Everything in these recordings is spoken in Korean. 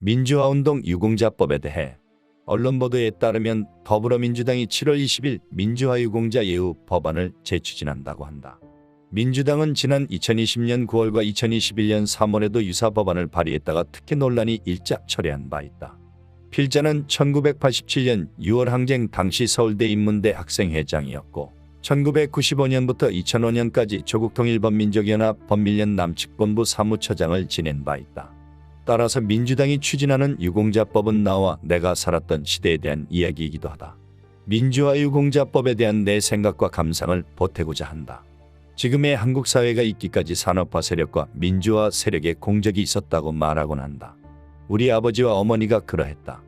민주화운동 유공자법에 대해 언론 보도에 따르면 더불어민주당이 7월 20일 민주화 유공자 예우 법안을 재추진한다고 한다. 민주당은 지난 2020년 9월과 2021년 3월에도 유사 법안을 발의했다가 특혜 논란이 일작 철회한 바 있다. 필자는 1987년 6월 항쟁 당시 서울대 인문대 학생회장이었고 1995년부터 2005년까지 조국통일범민족연합 범민련 남측본부 사무처장을 지낸 바 있다. 따라서 민주당이 추진하는 유공자법은 나와 내가 살았던 시대에 대한 이야기이기도 하다. 민주화 유공자법에 대한 내 생각과 감상을 보태고자 한다. 지금의 한국 사회가 있기까지 산업화 세력과 민주화 세력의 공적이 있었다고 말하곤 한다. 우리 아버지와 어머니가 그러했다.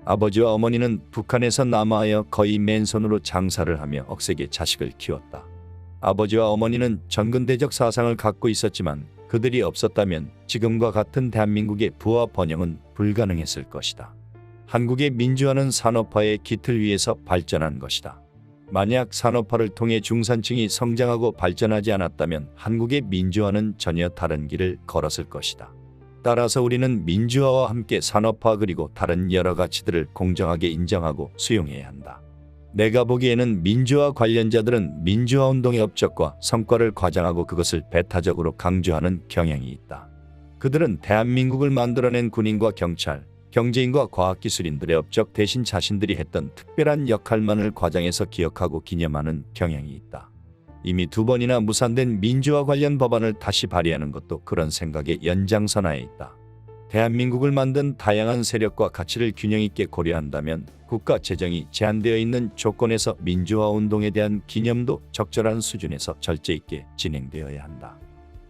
아버지와 어머니는 북한에서 남하하여 거의 맨손으로 장사를 하며 억세게 자식을 키웠다. 아버지와 어머니는 전근대적 사상을 갖고 있었지만 그들이 없었다면 지금과 같은 대한민국의 부와 번영은 불가능했을 것이다. 한국의 민주화는 산업화의 기틀 위에서 발전한 것이다. 만약 산업화를 통해 중산층이 성장하고 발전하지 않았다면 한국의 민주화는 전혀 다른 길을 걸었을 것이다. 따라서 우리는 민주화와 함께 산업화 그리고 다른 여러 가치들을 공정하게 인정하고 수용해야 한다. 내가 보기에는 민주화 관련자들은 민주화운동의 업적과 성과를 과장하고 그것을 배타적으로 강조하는 경향이 있다. 그들은 대한민국을 만들어낸 군인과 경찰, 경제인과 과학기술인들의 업적 대신 자신들이 했던 특별한 역할만을 과장해서 기억하고 기념하는 경향이 있다. 이미 2번이나 무산된 민주화 관련 법안을 다시 발의하는 것도 그런 생각의 연장선하에 있다. 대한민국을 만든 다양한 세력과 가치를 균형 있게 고려한다면 국가 재정이 제한되어 있는 조건에서 민주화 운동에 대한 기념도 적절한 수준에서 절제 있게 진행되어야 한다.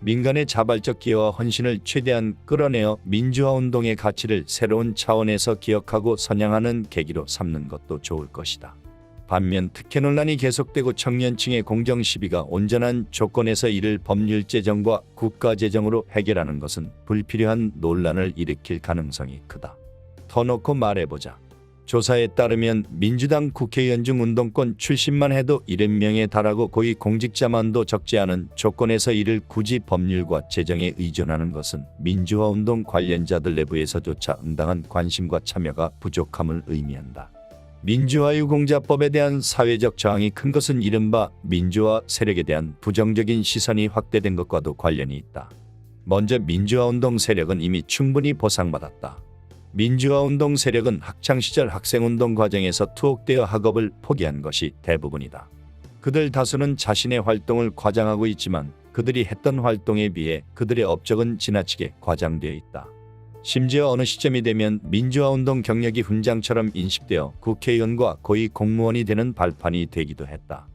민간의 자발적 기여와 헌신을 최대한 끌어내어 민주화 운동의 가치를 새로운 차원에서 기억하고 선양하는 계기로 삼는 것도 좋을 것이다. 반면 특혜 논란이 계속되고 청년층의 공정 시비가 온전한 조건에서 이를 법률 제정과 국가 재정으로 해결하는 것은 불필요한 논란을 일으킬 가능성이 크다. 터놓고 말해보자. 조사에 따르면 민주당 국회의원 중 운동권 출신만 해도 70명에 달하고 고위 공직자만도 적지 않은 조건에서 이를 굳이 법률과 재정에 의존하는 것은 민주화운동 관련자들 내부에서조차 응당한 관심과 참여가 부족함을 의미한다. 민주화 유공자법에 대한 사회적 저항이 큰 것은 이른바 민주화 세력에 대한 부정적인 시선이 확대된 것과도 관련이 있다. 먼저 민주화운동 세력은 이미 충분히 보상받았다. 민주화운동 세력은 학창시절 학생운동 과정에서 투옥되어 학업을 포기한 것이 대부분이다. 그들 다수는 자신의 활동을 과장하고 있지만 그들이 했던 활동에 비해 그들의 업적은 지나치게 과장되어 있다. 심지어 어느 시점이 되면 민주화운동 경력이 훈장처럼 인식되어 국회의원과 고위 공무원이 되는 발판이 되기도 했다.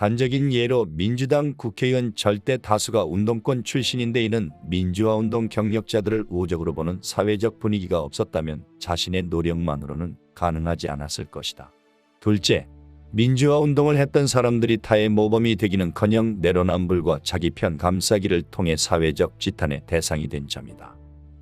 단적인 예로 민주당 국회의원 절대 다수가 운동권 출신인데 이는 민주화운동 경력자들을 우호적으로 보는 사회적 분위기가 없었다면 자신의 노력만으로는 가능하지 않았을 것이다. 둘째, 민주화운동을 했던 사람들이 타의 모범이 되기는커녕 내로남불과 자기 편 감싸기를 통해 사회적 지탄의 대상이 된 점이다.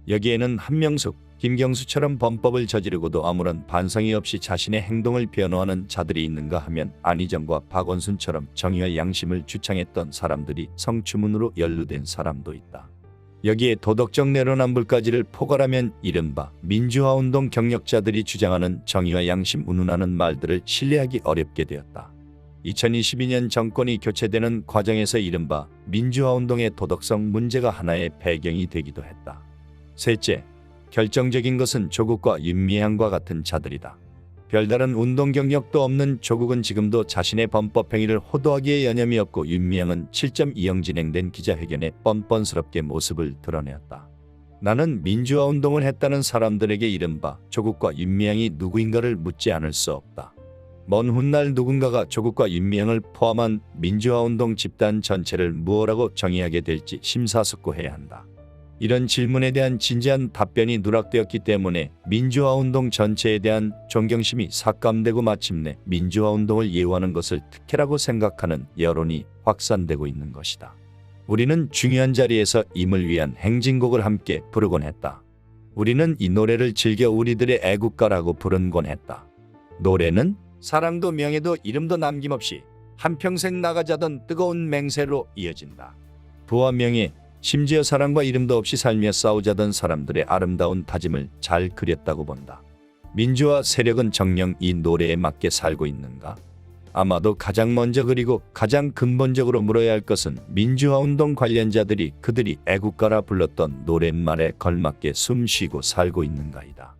여기에는 한명숙, 김경수처럼 범법을 저지르고도 아무런 반성이 없이 자신의 행동을 변호하는 자들이 있는가 하면 안희정과 박원순처럼 정의와 양심을 주창했던 사람들이 성추문으로 연루된 사람도 있다. 여기에 도덕적 내로남불까지를 포괄하면 이른바 민주화운동 경력자들이 주장하는 정의와 양심 운운하는 말들을 신뢰하기 어렵게 되었다. 2022년 정권이 교체되는 과정에서 이른바 민주화운동의 도덕성 문제가 하나의 배경이 되기도 했다. 셋째, 결정적인 것은 조국과 윤미향과 같은 자들이다. 별다른 운동 경력도 없는 조국은 지금도 자신의 범법 행위를 호도하기에 여념이 없고 윤미향은 7.20 진행된 기자회견에 뻔뻔스럽게 모습을 드러내었다. 나는 민주화 운동을 했다는 사람들에게 이른바 조국과 윤미향이 누구인가를 묻지 않을 수 없다. 먼 훗날 누군가가 조국과 윤미향을 포함한 민주화 운동 집단 전체를 무엇라고 정의하게 될지 심사숙고해야 한다. 이런 질문에 대한 진지한 답변이 누락되었기 때문에 민주화운동 전체에 대한 존경심이 삭감되고 마침내 민주화운동을 예우하는 것을 특혜라고 생각하는 여론이 확산되고 있는 것이다. 우리는 중요한 자리에서 임을 위한 행진곡을 함께 부르곤 했다. 우리는 이 노래를 즐겨 우리들의 애국가라고 부르곤 했다. 노래는 사랑도 명예도 이름도 남김없이 한평생 나가자던 뜨거운 맹세로 이어진다. 부와 명예, 심지어 사랑과 이름도 없이 살며 싸우자던 사람들의 아름다운 다짐을 잘 그렸다고 본다. 민주화 세력은 정녕 이 노래에 맞게 살고 있는가? 아마도 가장 먼저 그리고 가장 근본적으로 물어야 할 것은 민주화운동 관련자들이 그들이 애국가라 불렀던 노랫말에 걸맞게 숨쉬고 살고 있는가이다.